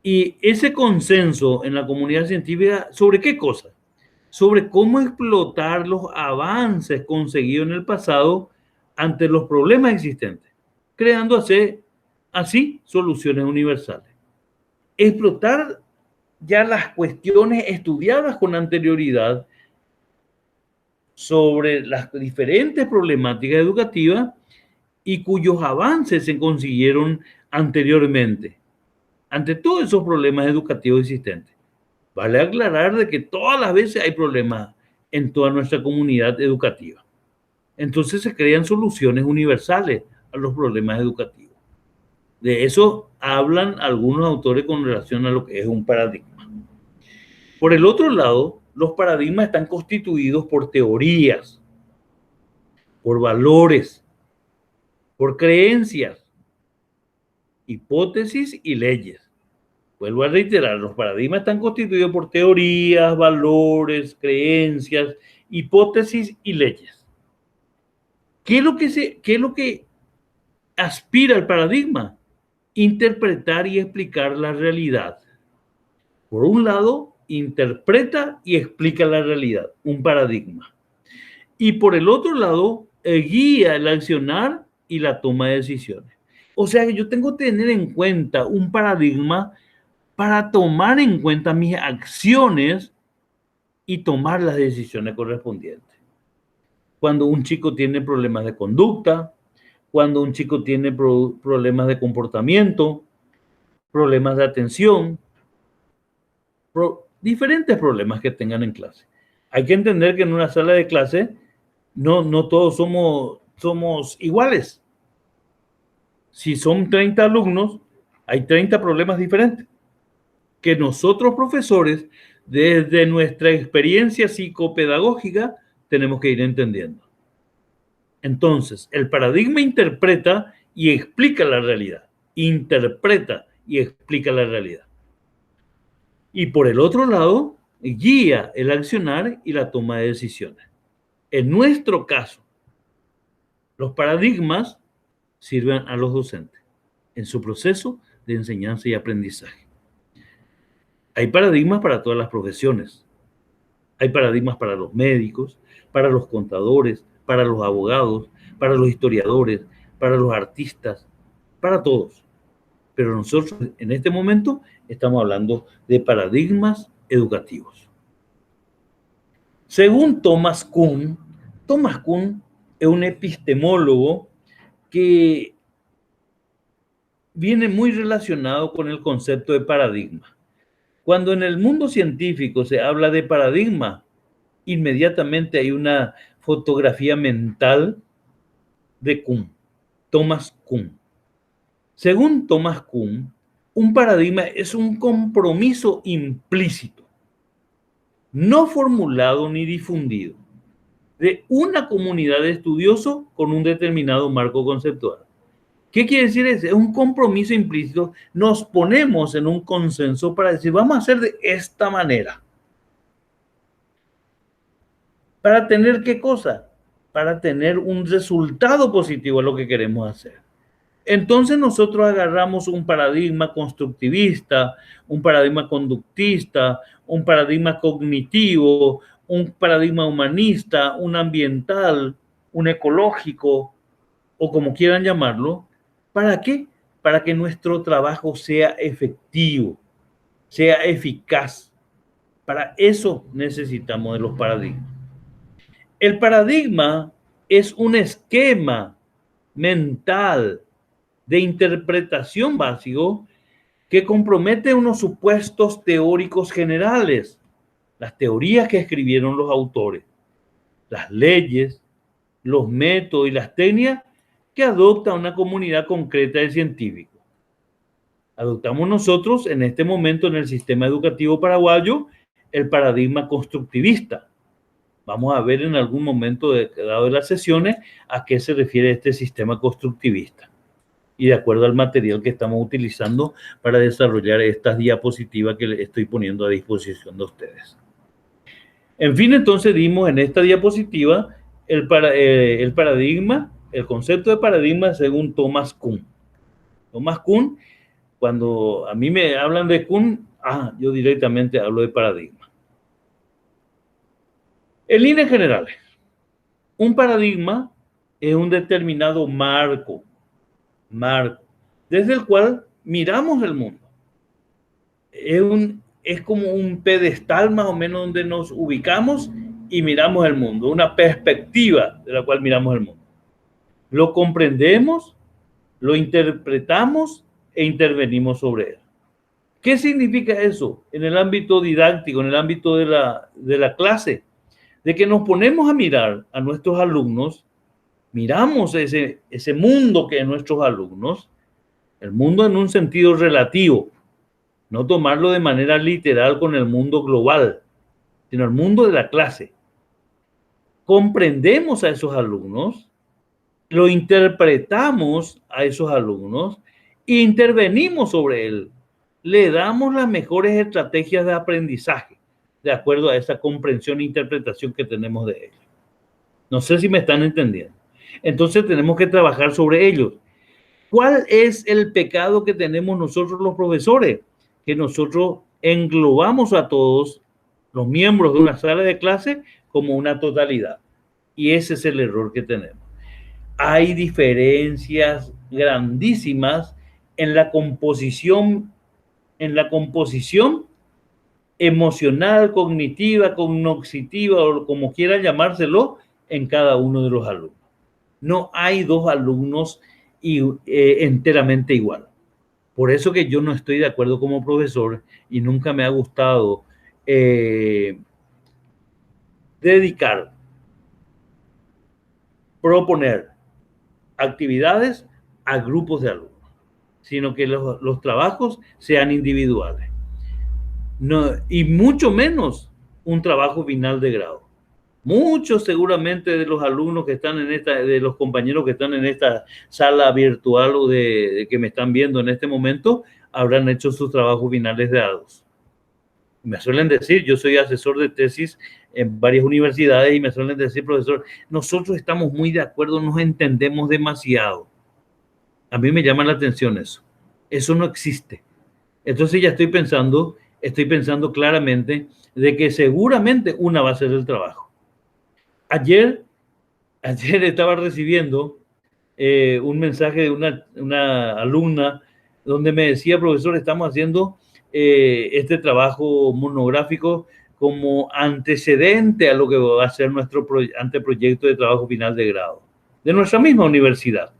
Y ese consenso en la comunidad científica, ¿sobre qué cosa? Sobre cómo explotar los avances conseguidos en el pasado ante los problemas existentes, creando así soluciones universales. Explotar ya las cuestiones estudiadas con anterioridad sobre las diferentes problemáticas educativas y cuyos avances se consiguieron anteriormente ante todos esos problemas educativos existentes. Vale aclarar de que todas las veces hay problemas en toda nuestra comunidad educativa. Entonces se crean soluciones universales a los problemas educativos. De eso hablan algunos autores con relación a lo que es un paradigma. Por el otro lado, los paradigmas están constituidos por teorías, por valores, por creencias, hipótesis y leyes. Vuelvo a reiterar, los paradigmas están constituidos por teorías, valores, creencias, hipótesis y leyes. ¿Qué es lo que aspira el paradigma? Interpretar y explicar la realidad. Por un lado, interpreta y explica la realidad, un paradigma. Y por el otro lado, guía el accionar y la toma de decisiones. O sea que yo tengo que tener en cuenta un paradigma para tomar en cuenta mis acciones y tomar las decisiones correspondientes. cuando un chico tiene problemas de conducta, cuando un chico tiene problemas de comportamiento, problemas de atención, diferentes problemas que tengan en clase. Hay que entender que en una sala de clase no todos somos iguales. Si son 30 alumnos, hay 30 problemas diferentes que nosotros profesores, desde nuestra experiencia psicopedagógica, tenemos que ir entendiendo. Entonces, el paradigma interpreta y explica la realidad. Interpreta y explica la realidad. Y por el otro lado, guía el accionar y la toma de decisiones. En nuestro caso, los paradigmas sirven a los docentes en su proceso de enseñanza y aprendizaje. Hay paradigmas para todas las profesiones. Hay paradigmas para los médicos, para los contadores, para los abogados, para los historiadores, para los artistas, para todos. Pero nosotros en este momento estamos hablando de paradigmas educativos. Según Thomas Kuhn es un epistemólogo que viene muy relacionado con el concepto de paradigma. Cuando en el mundo científico se habla de paradigma, inmediatamente hay una fotografía mental de Kuhn, Thomas Kuhn. Según Thomas Kuhn, un paradigma es un compromiso implícito, no formulado ni difundido, de una comunidad de estudiosos con un determinado marco conceptual. ¿Qué quiere decir eso? Es un compromiso implícito. Nos ponemos en un consenso para decir, vamos a hacer de esta manera. ¿Para tener qué cosa? Para tener un resultado positivo a lo que queremos hacer. Entonces nosotros agarramos un paradigma constructivista, un paradigma conductista, un paradigma cognitivo, un paradigma humanista, un ambiental, un ecológico, o como quieran llamarlo. ¿Para qué? Para que nuestro trabajo sea efectivo, sea eficaz. Para eso necesitamos de los paradigmas. El paradigma es un esquema mental de interpretación básico que compromete unos supuestos teóricos generales, las teorías que escribieron los autores, las leyes, los métodos y las técnicas que adopta una comunidad concreta de científicos. Adoptamos nosotros en este momento en el sistema educativo paraguayo el paradigma constructivista. Vamos a ver en algún momento dado de las sesiones a qué se refiere este sistema constructivista y de acuerdo al material que estamos utilizando para desarrollar estas diapositivas que les estoy poniendo a disposición de ustedes. En fin, entonces dimos en esta diapositiva el paradigma, el concepto de paradigma según Thomas Kuhn. Thomas Kuhn, cuando a mí me hablan de Kuhn, yo directamente hablo de paradigma. En líneas generales, un paradigma es un determinado marco, desde el cual miramos el mundo. Es como un pedestal más o menos donde nos ubicamos y miramos el mundo, una perspectiva de la cual miramos el mundo. Lo comprendemos, lo interpretamos e intervenimos sobre él. ¿Qué significa eso en el ámbito didáctico, en el ámbito de la clase? De que nos ponemos a mirar a nuestros alumnos, miramos ese mundo que es nuestros alumnos, el mundo en un sentido relativo, no tomarlo de manera literal con el mundo global, sino el mundo de la clase. Comprendemos a esos alumnos, lo interpretamos a esos alumnos e intervenimos sobre él. Le damos las mejores estrategias de aprendizaje de acuerdo a esa comprensión e interpretación que tenemos de ellos. No sé si me están entendiendo. Entonces tenemos que trabajar sobre ellos. ¿Cuál es el pecado que tenemos nosotros los profesores? Que nosotros englobamos a todos los miembros de una sala de clase como una totalidad. Y ese es el error que tenemos. Hay diferencias grandísimas en la composición emocional, cognitiva, cognoscitiva o como quiera llamárselo en cada uno de los alumnos. No hay dos alumnos enteramente igual. Por eso que yo no estoy de acuerdo como profesor y nunca me ha gustado dedicar, proponer actividades a grupos de alumnos, sino que los trabajos sean individuales. No, y mucho menos un trabajo final de grado. Muchos seguramente de los alumnos que están en de los compañeros que están en esta sala virtual o que me están viendo en este momento, habrán hecho sus trabajos finales de A2. Me suelen decir, yo soy asesor de tesis en varias universidades y me suelen decir, profesor, nosotros estamos muy de acuerdo, nos entendemos demasiado. A mí me llama la atención eso. Eso no existe. Entonces ya estoy pensando claramente de que seguramente una va a ser el trabajo. Ayer estaba recibiendo un mensaje de una alumna donde me decía, profesor, estamos haciendo este trabajo monográfico como antecedente a lo que va a ser nuestro anteproyecto de trabajo final de grado, de nuestra misma universidad,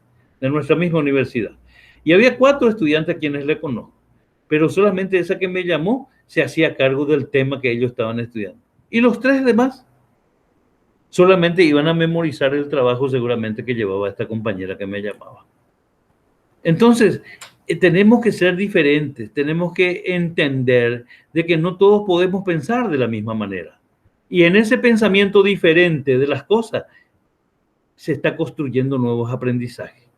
Y había 4 estudiantes a quienes le conozco, pero solamente esa que me llamó se hacía cargo del tema que ellos estaban estudiando. Y los 3 demás solamente iban a memorizar el trabajo seguramente que llevaba esta compañera que me llamaba. Entonces, tenemos que ser diferentes, tenemos que entender de que no todos podemos pensar de la misma manera. Y en ese pensamiento diferente de las cosas, se está construyendo nuevos aprendizajes.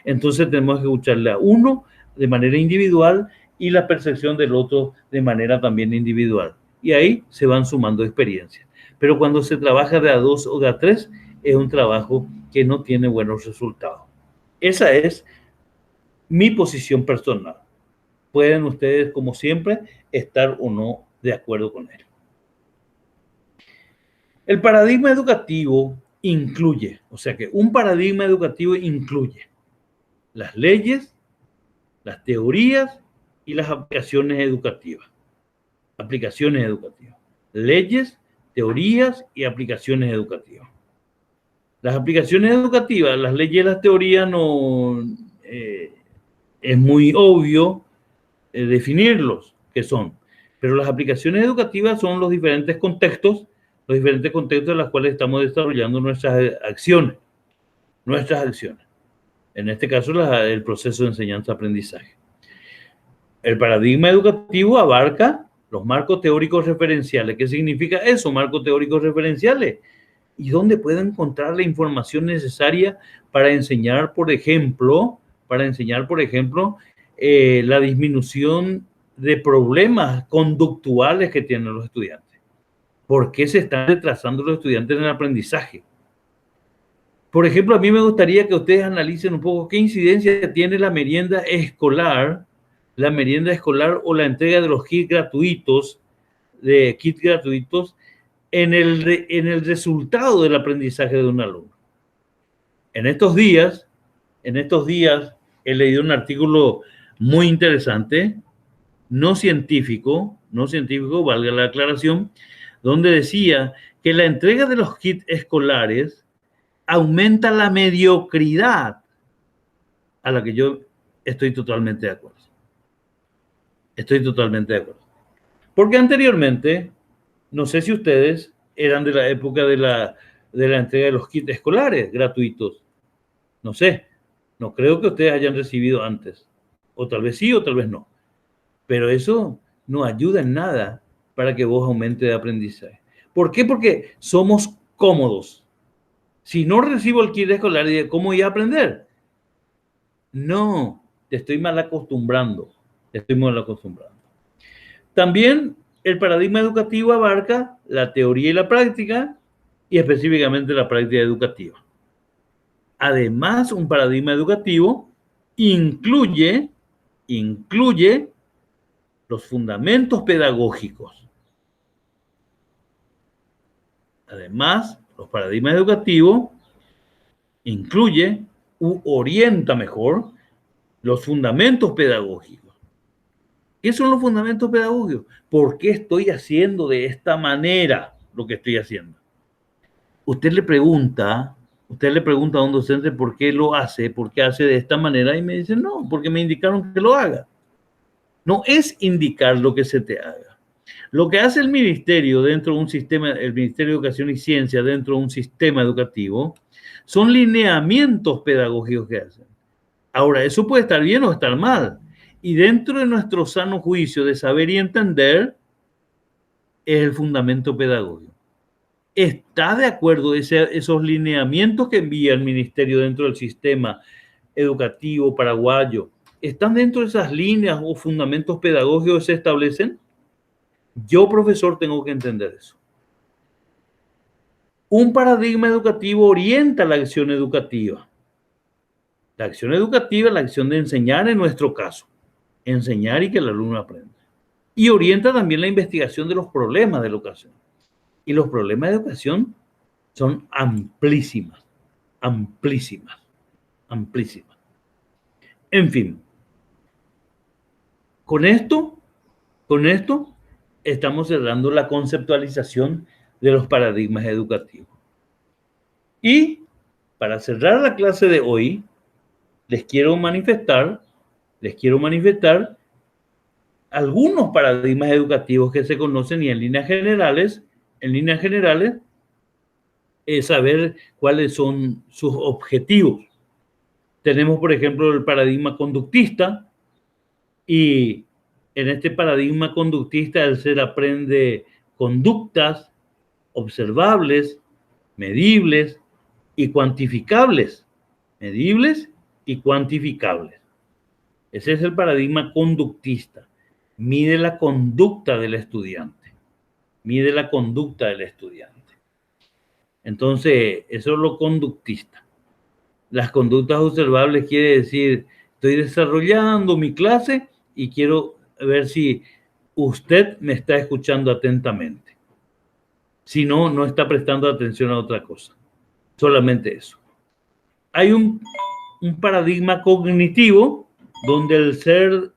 Entonces tenemos que escucharle a uno de manera individual y la percepción del otro de manera también individual. Y ahí se van sumando experiencias. Pero cuando se trabaja de a 2 o de a 3, es un trabajo que no tiene buenos resultados. Esa es mi posición personal. Pueden ustedes, como siempre, estar o no de acuerdo con él. El paradigma educativo incluye, o sea que un paradigma educativo incluye las leyes, las teorías y las aplicaciones educativas. Leyes, teorías y aplicaciones educativas. Las aplicaciones educativas, las leyes y las teorías no es muy obvio definirlos, qué son. Pero las aplicaciones educativas son los diferentes contextos en los cuales estamos desarrollando nuestras acciones. En este caso, el proceso de enseñanza-aprendizaje. El paradigma educativo abarca los marcos teóricos referenciales. ¿Qué significa eso, marcos teóricos referenciales? Y dónde puedo encontrar la información necesaria para enseñar, por ejemplo, la disminución de problemas conductuales que tienen los estudiantes. ¿Por qué se están retrasando los estudiantes en el aprendizaje? Por ejemplo, a mí me gustaría que ustedes analicen un poco qué incidencia tiene la merienda escolar o la entrega de los kits gratuitos, en el resultado del aprendizaje de un alumno. En estos días he leído un artículo muy interesante, no científico, valga la aclaración, donde decía que la entrega de los kits escolares aumenta la mediocridad, a la que yo estoy totalmente de acuerdo. Porque anteriormente, no sé si ustedes eran de la época de la entrega de los kits escolares gratuitos. No sé, no creo que ustedes hayan recibido antes. O tal vez sí, o tal vez no. Pero eso no ayuda en nada para que vos aumente de aprendizaje. ¿Por qué? Porque somos cómodos. Si no recibo el kit escolar, ¿cómo voy a aprender? No, te estoy mal acostumbrando. También el paradigma educativo abarca la teoría y la práctica, y específicamente la práctica educativa. Además, un paradigma educativo incluye los fundamentos pedagógicos. Además, los paradigmas educativos incluye u orienta mejor los fundamentos pedagógicos. ¿Qué son los fundamentos pedagógicos? ¿Por qué estoy haciendo de esta manera? lo que estoy haciendo. Usted le pregunta a un docente por qué lo hace, por qué hace de esta manera, y me dice, no, porque me indicaron que lo haga. No es indicar lo que se te haga. Lo que hace el ministerio dentro de un sistema, el Ministerio de Educación y Ciencia dentro de un sistema educativo, son lineamientos pedagógicos que hacen. Ahora, eso puede estar bien o estar mal. Y dentro de nuestro sano juicio de saber y entender, es el fundamento pedagógico. ¿Está de acuerdo esos lineamientos que envía el ministerio dentro del sistema educativo paraguayo? ¿Están dentro de esas líneas o fundamentos pedagógicos que se establecen? Yo, profesor, tengo que entender eso. Un paradigma educativo orienta la acción educativa. La acción educativa es la acción de enseñar en nuestro caso. Enseñar y que el alumno aprenda. Y orienta también la investigación de los problemas de la educación. Y los problemas de educación son amplísimas, amplísimas, amplísimas. En fin, con esto estamos cerrando la conceptualización de los paradigmas educativos. Y para cerrar la clase de hoy, les quiero manifestar algunos paradigmas educativos que se conocen y en líneas generales, saber cuáles son sus objetivos. Tenemos, por ejemplo, el paradigma conductista, y en este paradigma conductista el ser aprende conductas observables, medibles y cuantificables. Medibles y cuantificables. Ese es el paradigma conductista. Mide la conducta del estudiante. Mide la conducta del estudiante. Entonces, eso es lo conductista. Las conductas observables quiere decir, estoy desarrollando mi clase y quiero ver si usted me está escuchando atentamente. Si no, no está prestando atención a otra cosa. Solamente eso. Hay un paradigma cognitivo donde el ser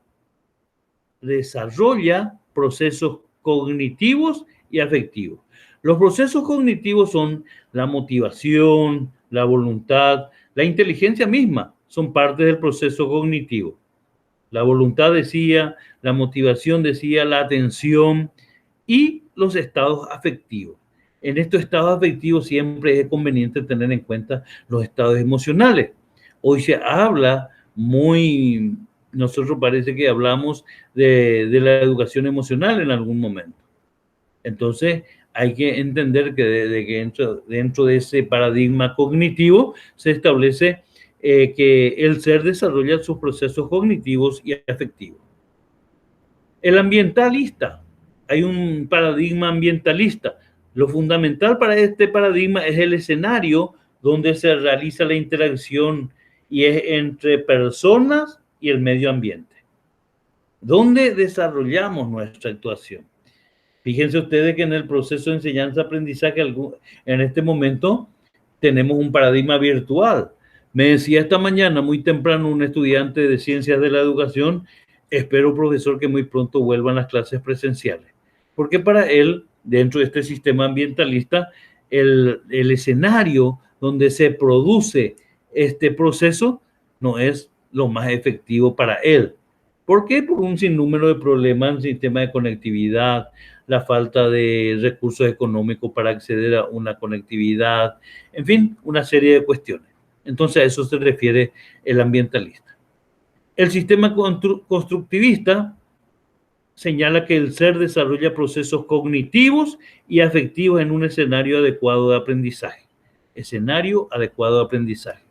desarrolla procesos cognitivos y afectivos. Los procesos cognitivos son la motivación, la voluntad, la inteligencia misma, son parte del proceso cognitivo. La voluntad decía, la motivación decía, la atención y los estados afectivos. En estos estados afectivos siempre es conveniente tener en cuenta los estados emocionales. Hoy se habla nosotros parece que hablamos de la educación emocional en algún momento. Entonces, hay que entender que dentro de ese paradigma cognitivo se establece que el ser desarrolla sus procesos cognitivos y afectivos. El ambientalista, hay un paradigma ambientalista. Lo fundamental para este paradigma es el escenario donde se realiza la interacción y es entre personas y el medio ambiente. ¿Dónde desarrollamos nuestra actuación? Fíjense ustedes que en el proceso de enseñanza-aprendizaje, en este momento, tenemos un paradigma virtual. Me decía esta mañana, muy temprano, un estudiante de Ciencias de la Educación, espero, profesor, que muy pronto vuelvan las clases presenciales. Porque para él, dentro de este sistema ambientalista, el escenario donde se produce este proceso no es lo más efectivo para él. ¿Por qué? Por un sinnúmero de problemas en el sistema de conectividad, la falta de recursos económicos para acceder a una conectividad, en fin, una serie de cuestiones. Entonces a eso se refiere el ambientalista. El sistema constructivista señala que el ser desarrolla procesos cognitivos y afectivos en un escenario adecuado de aprendizaje. Escenario adecuado de aprendizaje.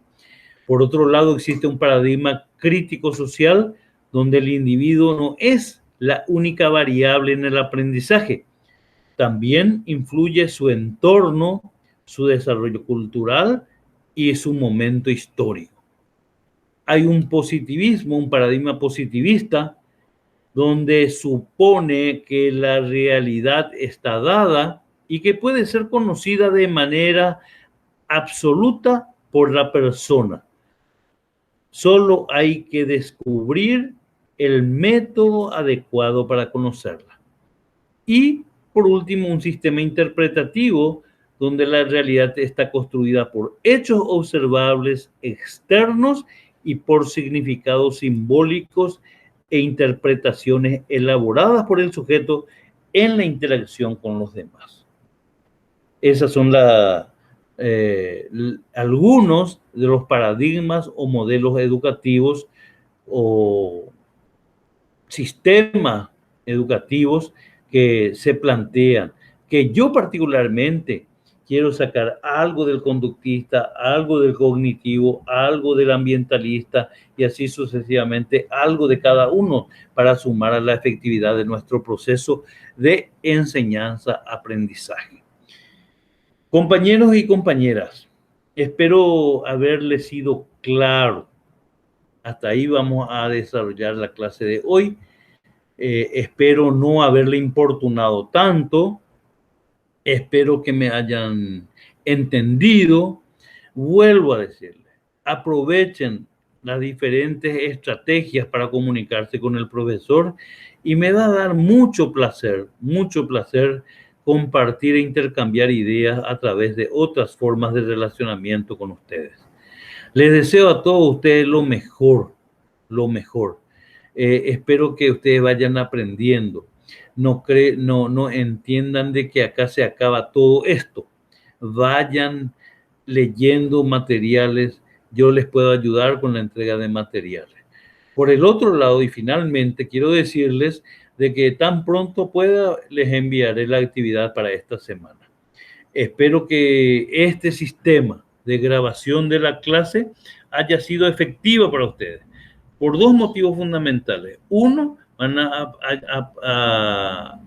Por otro lado, existe un paradigma crítico social donde el individuo no es la única variable en el aprendizaje. También influye su entorno, su desarrollo cultural y su momento histórico. Hay un positivismo, un paradigma positivista, donde supone que la realidad está dada y que puede ser conocida de manera absoluta por la persona. Solo hay que descubrir el método adecuado para conocerla. Y por último, un sistema interpretativo donde la realidad está construida por hechos observables externos y por significados simbólicos e interpretaciones elaboradas por el sujeto en la interacción con los demás. Esas son algunos de los paradigmas o modelos educativos o sistemas educativos que se plantean, que yo particularmente quiero sacar algo del conductista, algo del cognitivo, algo del ambientalista y así sucesivamente, algo de cada uno para sumar a la efectividad de nuestro proceso de enseñanza-aprendizaje. Compañeros y compañeras, espero haberles sido claro. Hasta ahí vamos a desarrollar la clase de hoy. Espero no haberle importunado tanto. Espero que me hayan entendido. Vuelvo a decirles, aprovechen las diferentes estrategias para comunicarse con el profesor y me va a dar mucho placer compartir e intercambiar ideas a través de otras formas de relacionamiento con ustedes. Les deseo a todos ustedes lo mejor, lo mejor. Espero que ustedes vayan aprendiendo. No entiendan de que acá se acaba todo esto. Vayan leyendo materiales. Yo les puedo ayudar con la entrega de materiales. Por el otro lado, y finalmente, quiero decirles de que tan pronto pueda, les enviaré la actividad para esta semana. Espero que este sistema de grabación de la clase haya sido efectivo para ustedes por dos motivos fundamentales. Uno, van a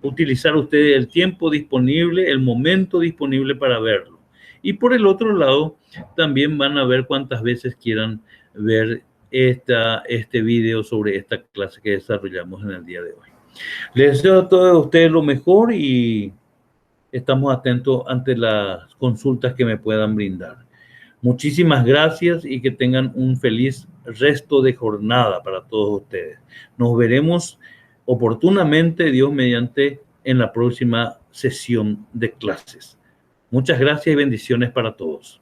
utilizar ustedes el tiempo disponible, el momento disponible para verlo. Y por el otro lado, también van a ver cuántas veces quieran ver este video sobre esta clase que desarrollamos en el día de hoy. Les deseo a todos ustedes lo mejor y estamos atentos ante las consultas que me puedan brindar. Muchísimas gracias y que tengan un feliz resto de jornada para todos ustedes. Nos veremos oportunamente, Dios mediante, en la próxima sesión de clases. Muchas gracias y bendiciones para todos.